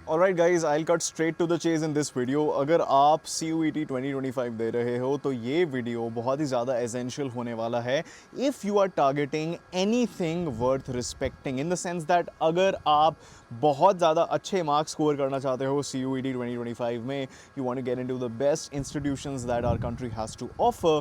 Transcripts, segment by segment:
Alright guys, I'll cut straight to the chase in this video. अगर आप CUET 2025 दे रहे हो तो ये वीडियो बहुत ही ज़्यादा एसेंशियल होने वाला है if you are targeting anything worth respecting, in the sense that अगर आप बहुत ज़्यादा अच्छे मार्क्स स्कोर करना चाहते हो CUET 2025 में, you want to get into the best institutions that our country has to offer,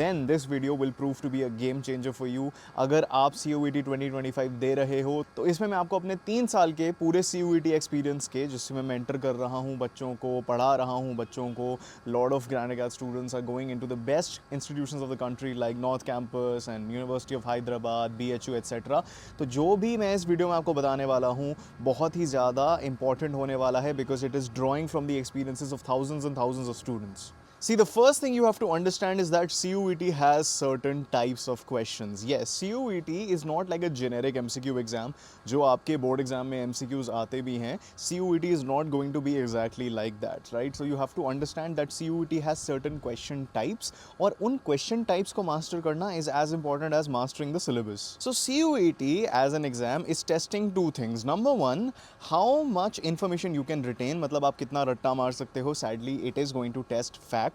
then this video will prove to be a game changer for you. अगर आप CUET 2025 दे रहे हो तो इसमें मैं आपको अपने 3 साल के पूरे CUET एक्सपीरियंस के, जिसमें मैं मेंटर कर रहा हूँ बच्चों को, पढ़ा रहा हूँ बच्चों को, lot of Grand Academy students are going into the best institutions of the country like North Campus and University of Hyderabad, BHU etcetera. तो जो भी मैं इस वीडियो में आपको बताने वाला हूँ बहुत ही ज़्यादा इंपॉर्टेंट होने वाला है because it is drawing from the experiences of thousands and thousands of students. See, the first thing you have to understand is that CUET has certain types of questions. Yes, CUET is not like a generic MCQ exam. जो आपके board exam में MCQs आते भी हैं, CUET is not going to be exactly like that, right? So you have to understand that CUET has certain question types, और उन question types को master करना is as important as mastering the syllabus. So CUET as an exam is testing two things. Number one, how much information you can retain, मतलब आप कितना रट्टा मार सकते हो. Sadly, it is going to test facts.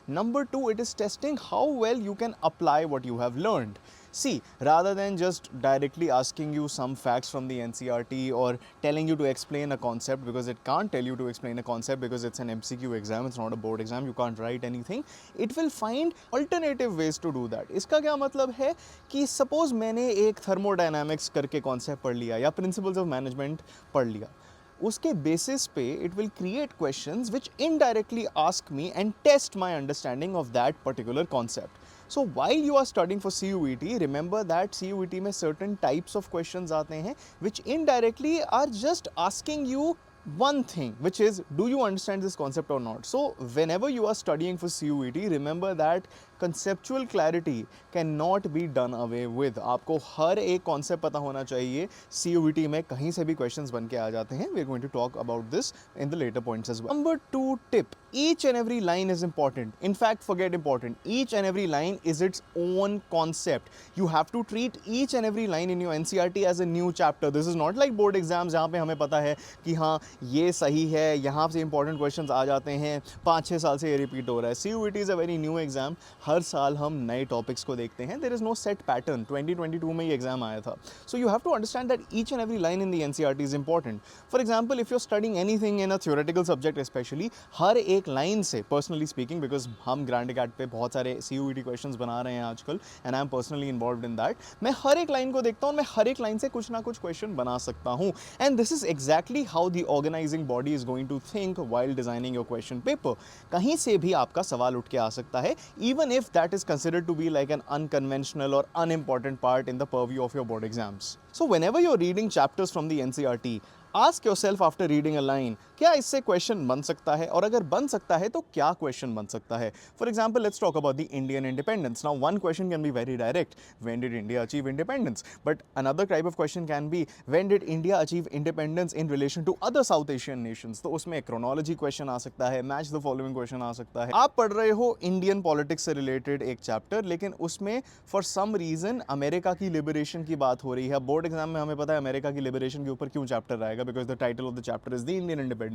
Number two, it is testing how well you can apply what you have learned. See, rather than just directly asking you some facts from the NCERT or telling you to explain a concept, because it can't tell you to explain a concept because it's an MCQ exam, it's not a board exam, you can't write anything. It will find alternative ways to do that. इसका क्या मतलब है कि suppose मैंने एक thermodynamics करके concept पढ़ लिया या प्रिंसिपल्स ऑफ मैनेजमेंट पढ़ लिया, उसके बेसिस पे it will create questions which indirectly ask me and test my understanding of that particular concept. So while you are studying for CUET, remember that CUET में certain types of questions आते हैं which indirectly are just asking you one thing, which is, do you understand this concept or not? So whenever you are studying for CUET, remember that conceptual clarity cannot be done away with. आपको हर एक concept पता होना चाहिए. CUET में कहीं से भी questions बन के आ जाते हैं. We are going to talk about this in the later points as well. Number 2 tip, each and every line is important. In fact, forget important. Each and every line is its own concept. You have to treat each and every line in your NCERT as a new chapter. This is not like board exams जहाँ पे हमें पता है कि हाँ ये सही है, यहाँ से इंपॉर्टेंट क्वेश्चंस आ जाते हैं, 5-6 साल से ये रिपीट हो रहा है. CUET is a very new exam. हर साल हम नए टॉपिक्स को देखते हैं. There is no set pattern. 2022 में ये एग्जाम आया था. So you have to understand that each and every line in the NCERT is important. For example, if you are studying anything in a theoretical subject specially, हर एक लाइन से, personally speaking, because हम Grand Academy पे बहुत सारे CUET questions बना रहे हैं आजकल and I am personally involved in that, मैं हर एक लाइन को देखता हूँ, मैं हर एक लाइन से कुछ ना कुछ क्वेश्चन बना सकता हूँ. And this is exactly how the organising body is going to think while designing your question paper. कहीं से भी आपका सवाल उठ के आ सकता है, even if that is considered to be like an unconventional or unimportant part in the purview of your board exams. So whenever you're reading chapters from the NCERT, ask yourself after reading a line, क्या इससे question बन सकता है, और अगर बन सकता है तो क्या क्वेश्चन बन सकता है. For example, let's talk about the Indian independence. Now one question can be very direct, when did India achieve independence, but another type of question can be, when did India achieve independence in relation to other South Asian nations. तो उसमें chronology question आ सकता है, match the following question आ सकता है. आप पढ़ रहे हो इंडियन पॉलिटिक्स से रिलेटेड एक चैप्टर, लेकिन उसमें फॉर सम रीजन अमेरिका की लिबरेशन की बात हो रही है. बोर्ड एग्जाम में हमें पता है अमेरिका की लिबरेशन के ऊपर क्यों चैप्टर आएगा, because the title of the chapter is the Indian independence.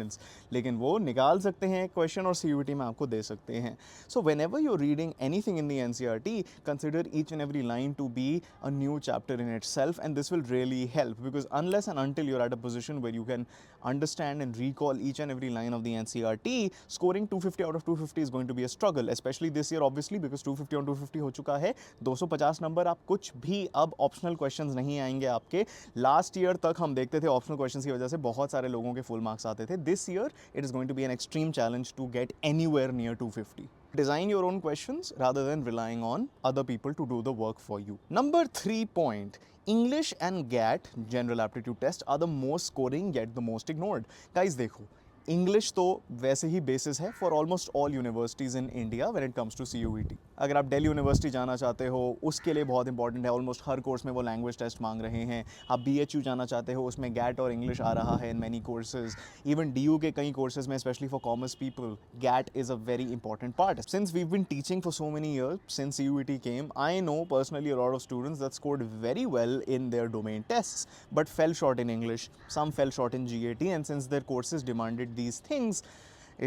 लेकिन वो निकाल सकते हैं क्वेश्चन और CUET में आपको दे सकते हैं. So whenever you are reading anything in the NCERT, consider each and every line to be a new chapter in itself, and this will really help, because unless and until you're at a position where you can understand and recall each and every line of the NCERT, scoring 250 out of 250 is going to be a struggle, especially this year obviously, because 250 on 250 हो चुका है. 250 number, आप कुछ भी अब optional questions नहीं आएंगे आपके. लास्ट ईयर तक हम देखते थे ऑप्शनल क्वेश्चंस की वजह से बहुत सारे लोगों के फुल मार्क्स आते थे. This year it is going to be an extreme challenge to get anywhere near 250. Design your own questions rather than relying on other people to do the work for you. Number 3 point, English and GAT, General Aptitude Test, are the most scoring yet the most ignored. Guys, देखो, English तो वैसे ही basis है for almost all universities in India when it comes to CUET. अगर आप Delhi university जाना चाहते हो उसके लिए बहुत इंपॉर्टेंट है, ऑलमोस्ट हर कोर्स में वो लैंग्वेज टेस्ट मांग रहे हैं। आप BHU जाना चाहते हो, उसमें गैट और इंग्लिश आ रहा है in many courses. Even DU के कई कोर्सेज में, specially for commerce people, GAT is a very important part. Since we been teaching for so many years since CUET came, I know personally a lot of students that scored very well in their domain tests but fell short in English, some fell short in GAT, and since their courses demanded these things,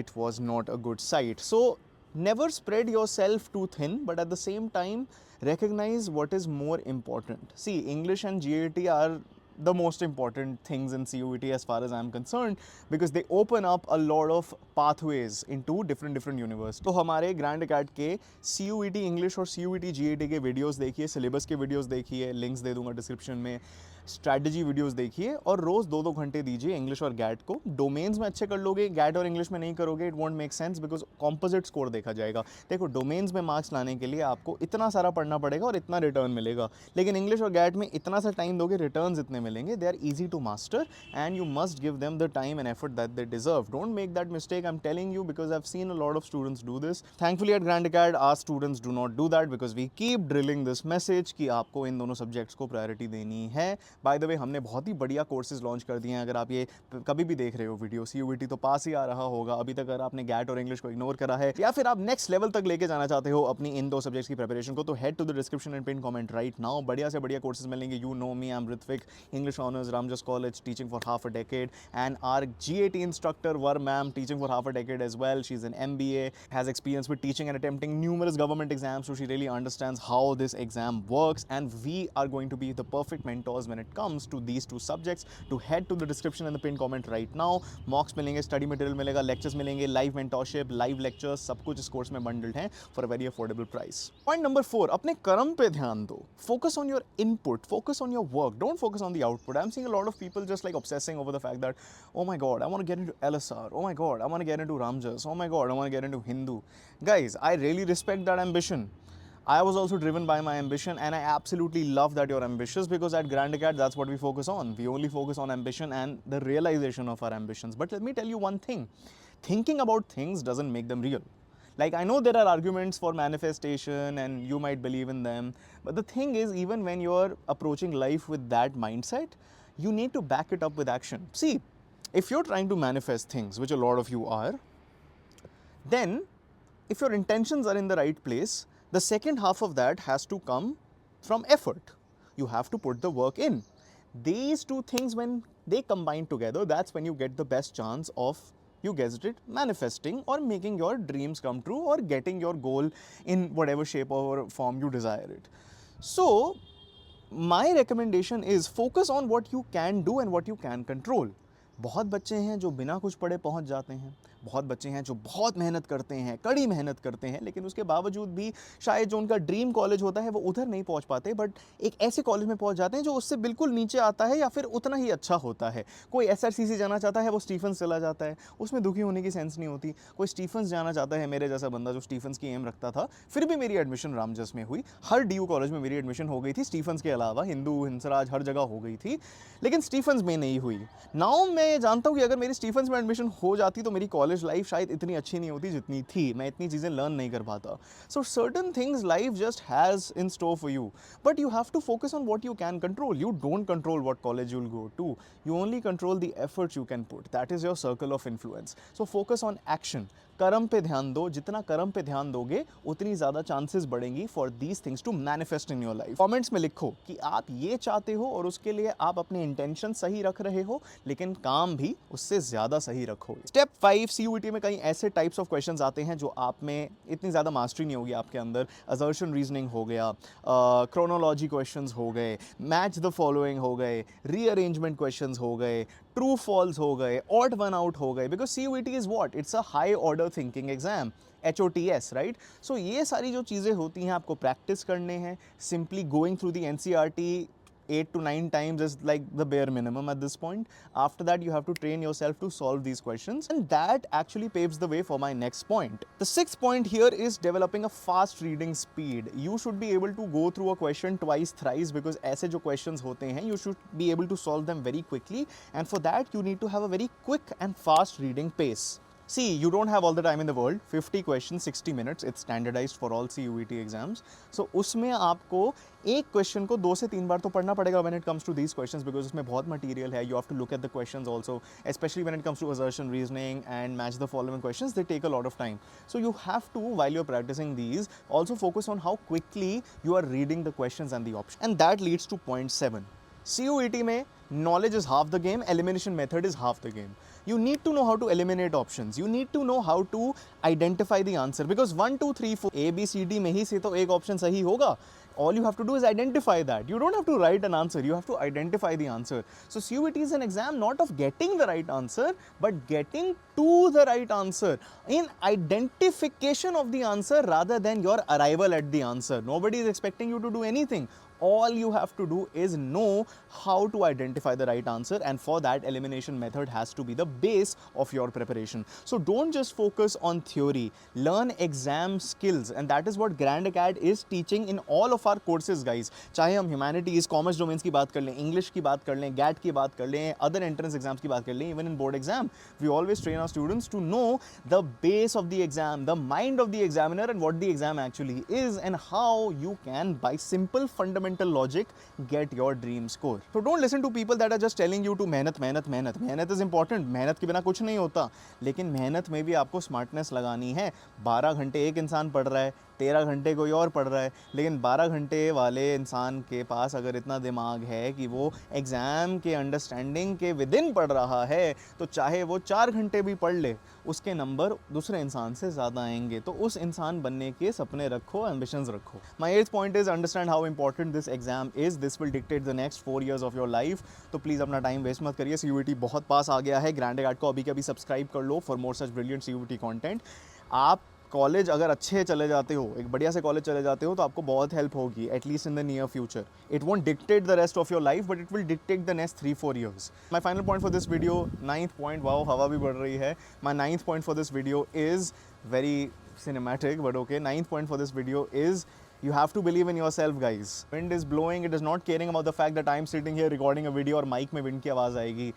it was not a good sight. So never spread yourself too thin, but at the same time recognize what is more important. See, English and GAT are the most important things in CUET as far as I'm concerned, because they open up a lot of pathways into different universities. तो हमारे grand अकेड के CUET English और CUET GAT के videos देखिए, syllabus के videos देखिए, links दे दूंगा description में, स्ट्रैटेजी वीडियोस देखिए, और रोज़ 2-2 घंटे दीजिए इंग्लिश और गैट को। डोमेन्स में अच्छे कर लोगे, गैट और इंग्लिश में नहीं करोगे, it won't make sense, because composite score देखा जाएगा। देखो, डोमेन्स में मार्क्स लाने के लिए आपको इतना सारा पढ़ना पड़ेगा और इतना रिटर्न मिलेगा, लेकिन इंग्लिश और गैट में इतना सा टाइम दोगे, रिटर्न्स इतने मिलेंगे। They are easy to master and you must give them the time and effort that they deserve. Don't make that mistake, I'm telling you, because I've seen a lot of students do this. Thankfully at Grand Acad our students do not do that, because we keep drilling this message कि आपको इन दोनों subjects को priority देनी है. By the way, हमने बहुत ही बढ़िया courses launch कर दिए हैं. अगर आप ये कभी भी देख रहे हो वीडियो, CUET तो पास ही आ रहा होगा अभी तक, अगर आपने गैट और इंग्लिश को इग्नोर करा है, या फिर आप नेक्स्ट लेवल तक लेके जाना चाहते हो अपनी इन दो सब्जेक्ट्स की प्रिपरेशन को, तो head to the description and pin comment right now. बढ़िया से बढ़िया कोर्सेज मिलेंगे. You know me, I am Ritwik, English honors, Ramjas College, teaching for half a decade, and our GAT instructor Var ma'am, teaching for half a decade as well. She's an MBA, has experience with teaching and attempting numerous government exams, so she really understands how this exam works, and we are going to be the perfect mentors when it comes to these two subjects. To head to the description and the pinned comment right now. Mocks मिलेंगे, study material मिलेगा, lectures मिलेंगे, live mentorship, live lectures, सब कुछ इस course में bundled हैं for a very affordable price. Point number 4, अपने कर्म पे ध्यान दो. Focus on your input, focus on your work, don't focus on the output. I'm seeing a lot of people just like obsessing over the fact that, oh my god, I want to get into LSR, oh my god, I want to get into Ramjas, oh my god, I want to get into Hindu. Guys, I really respect that ambition. I was also driven by my ambition, and I absolutely love that you're ambitious, because at Grand Acad that's what we focus on. We only focus on ambition and the realization of our ambitions. But let me tell you one thing, thinking about things doesn't make them real. Like, I know there are arguments for manifestation and you might believe in them, but the thing is, even when you're approaching life with that mindset, you need to back it up with action. See, if you're trying to manifest things, which a lot of you are, then if your intentions are in the right place, the second half of that has to come from effort. You have to put the work in. These two things, when they combine together, that's when you get the best chance of, you guessed it, manifesting or making your dreams come true, or getting your goal in whatever shape or form you desire it. So my recommendation is focus on what you can do and what you can control. बहुत बच्चे हैं जो बिना कुछ पढ़े पहुंच जाते हैं, बहुत बच्चे हैं जो बहुत मेहनत करते हैं, कड़ी मेहनत करते हैं, लेकिन उसके बावजूद भी शायद जो उनका ड्रीम कॉलेज होता है वो उधर नहीं पहुंच पाते, बट एक ऐसे कॉलेज में पहुंच जाते हैं जो उससे बिल्कुल नीचे आता है या फिर उतना ही अच्छा होता है. कोई SRCC जाना चाहता है, वो स्टीफन्स चला जाता है, उसमें दुखी होने की सेंस नहीं होती. कोई स्टीफन्स जाना चाहता है, मेरे जैसा बंदा जो स्टीफन्स की एम रखता था, फिर भी मेरी एडमिशन रामजस में हुई. हर DU कॉलेज में मेरी एडमिशन हो गई थी, स्टीफन्स के अलावा हिंदू, हिंसराज, हर जगह हो गई थी, लेकिन स्टीफन्स में नहीं हुई. नाउ मैं जानता हूँ कि अगर मेरी स्टीफन्स में एडमिशन हो जाती तो मेरी कॉलेज लाइफ शायद इतनी अच्छी नहीं होती जितनी थी, मैं इतनी चीज़ें लर्न नहीं कर पाता. So certain things life just has in store for you, but you have to focus on what you can control. You don't control what college you will go to, you only control the efforts you can put. That is your circle of influence. So focus on action. कर्म पे ध्यान दो. जितना कर्म पे ध्यान दोगे उतनी ज़्यादा चांसेस बढ़ेंगी for these things to manifest in your life. Comments में लिखो कि आप ये चाहते हो और उसके लिए आप अपने इंटेंशन सही रख रहे हो, लेकिन काम भी उससे ज़्यादा सही रखो. स्टेप 5, CUET में कई ऐसे टाइप्स ऑफ क्वेश्चंस आते हैं जो आप में इतनी ज़्यादा मास्टरी नहीं होगी आपके अंदर. असर्शन रीजनिंग हो गया, क्रोनोलॉजी क्वेश्चंस हो गए, मैच द फॉलोइंग हो गए, रीअरेंजमेंट क्वेश्चंस हो गए, ट्रू फॉल्स हो गए, ऑड वन आउट हो गए, because CUET is what, it's a high order thinking exam, HOTS, right. So ये सारी जो चीज़ें होती हैं आपको प्रैक्टिस करने हैं. Simply going through the NCERT 8 to 9 times is like the bare minimum at this point. After that, you have to train yourself to solve these questions, and that actually paves the way for my next point. The 6th point here is developing a fast reading speed. You should be able to go through a question twice, thrice, because ऐसे जो questions होते हैं, you should be able to solve them very quickly, and for that you need to have a very quick and fast reading pace. See, you don't have all the time in the world. 50 questions, 60 minutes. It's standardized for all CUET exams. So उसमें आपको एक question को 2 से 3 बार तो पढ़ना पड़ेगा when it comes to these questions, because उसमें बहुत मटेरियल है. You have to look at the questions also, especially when it comes to assertion reasoning and match the following questions. They take a lot of time. So you have to, while you're practicing these, also focus on how quickly you are reading the questions and the options. And that leads to point 7. CUET में knowledge is half the game, elimination method is half the game. You need to know how to eliminate options. You need to know how to identify the answer, because 1, 2, 3, 4 A, B, C, D में ही से तो एक option सही होगा. All you have to do is identify that. You don't have to write an answer. You have to identify the answer. So CUET is an exam not of getting the right answer, but getting to the right answer. In identification of the answer rather than your arrival at the answer. Nobody is expecting you to do anything. All you have to do is know how to identify the right answer, and for that elimination method has to be the base of your preparation. So don't just focus on theory, learn exam skills, and that is what Grand Acad is teaching in all of our courses, guys. चाहे हम humanities, commerce domains की बात कर लें, English की बात कर लें, GAT की बात कर लें, other entrance exams की बात कर लें, even in board exam, we always train our students to know the base of the exam, the mind of the examiner, and what the exam actually is, and how you can, by simple fundamental logic, get your dream score. So don't listen to people that are just telling you to मेहनत मेहनत मेहनत. मेहनत is important. मेहनत के बिना कुछ नहीं होता, लेकिन मेहनत में भी आपको स्मार्टनेस लगानी है. 12 घंटे एक इंसान पढ़ रहा है, 13 घंटे कोई और पढ़ रहा है, लेकिन 12 घंटे वाले इंसान के पास अगर इतना दिमाग है कि वो एग्ज़ाम के अंडरस्टैंडिंग के विद इन पढ़ रहा है, तो चाहे वो 4 घंटे भी पढ़ ले, उसके नंबर दूसरे इंसान से ज़्यादा आएंगे. तो उस इंसान बनने के सपने रखो, एम्बिशंस रखो. माई 8th point is understand how important this exam is. This will dictate the next 4 years of your life. तो प्लीज़ अपना टाइम वेस्ट मत करिए. CUET बहुत पास आ गया है. ग्रैंड अकाड को अभी के अभी सब्सक्राइब कर लो for more such brilliant CUET content. आप कॉलेज अगर अच्छे चले जाते हो, एक बढ़िया से कॉलेज चले जाते हो, तो आपको बहुत हेल्प होगी, at least in the near future. It won't dictate the rest of your life, but it will dictate the next 3-4 years. My final point for this video, 9th point, wow हवा भी बढ़ रही है. माई 9th point for this video is very cinematic, but okay. 9th point for this video is you have to believe in yourself, guys. Wind is blowing, it is not caring about the fact that I'm sitting here recording a video और mic में wind की आवाज़ आएगी.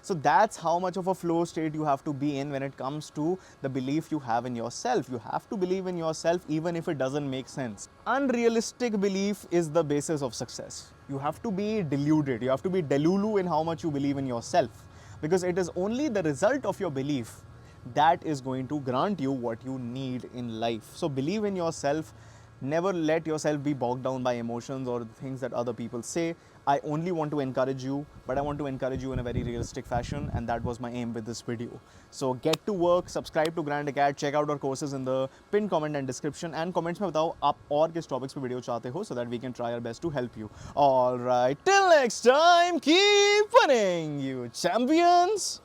So that's how much of a flow state you have to be in when it comes to the belief you have in yourself. You have to believe in yourself even if it doesn't make sense. Unrealistic belief is the basis of success. You have to be deluded. You have to be delulu in how much you believe in yourself, because it is only the result of your belief that is going to grant you what you need in life. So believe in yourself. Never let yourself be bogged down by emotions or things that other people say. I only want to encourage you, but I want to encourage you in a very realistic fashion, and that was my aim with this video. So get to work, subscribe to Grand Acad, check out our courses in the pinned comment and description, and comments में बताओ आप और किस topics पे video चाहते हो, so that we can try our best to help you. All right, till next time, keep winning, you champions.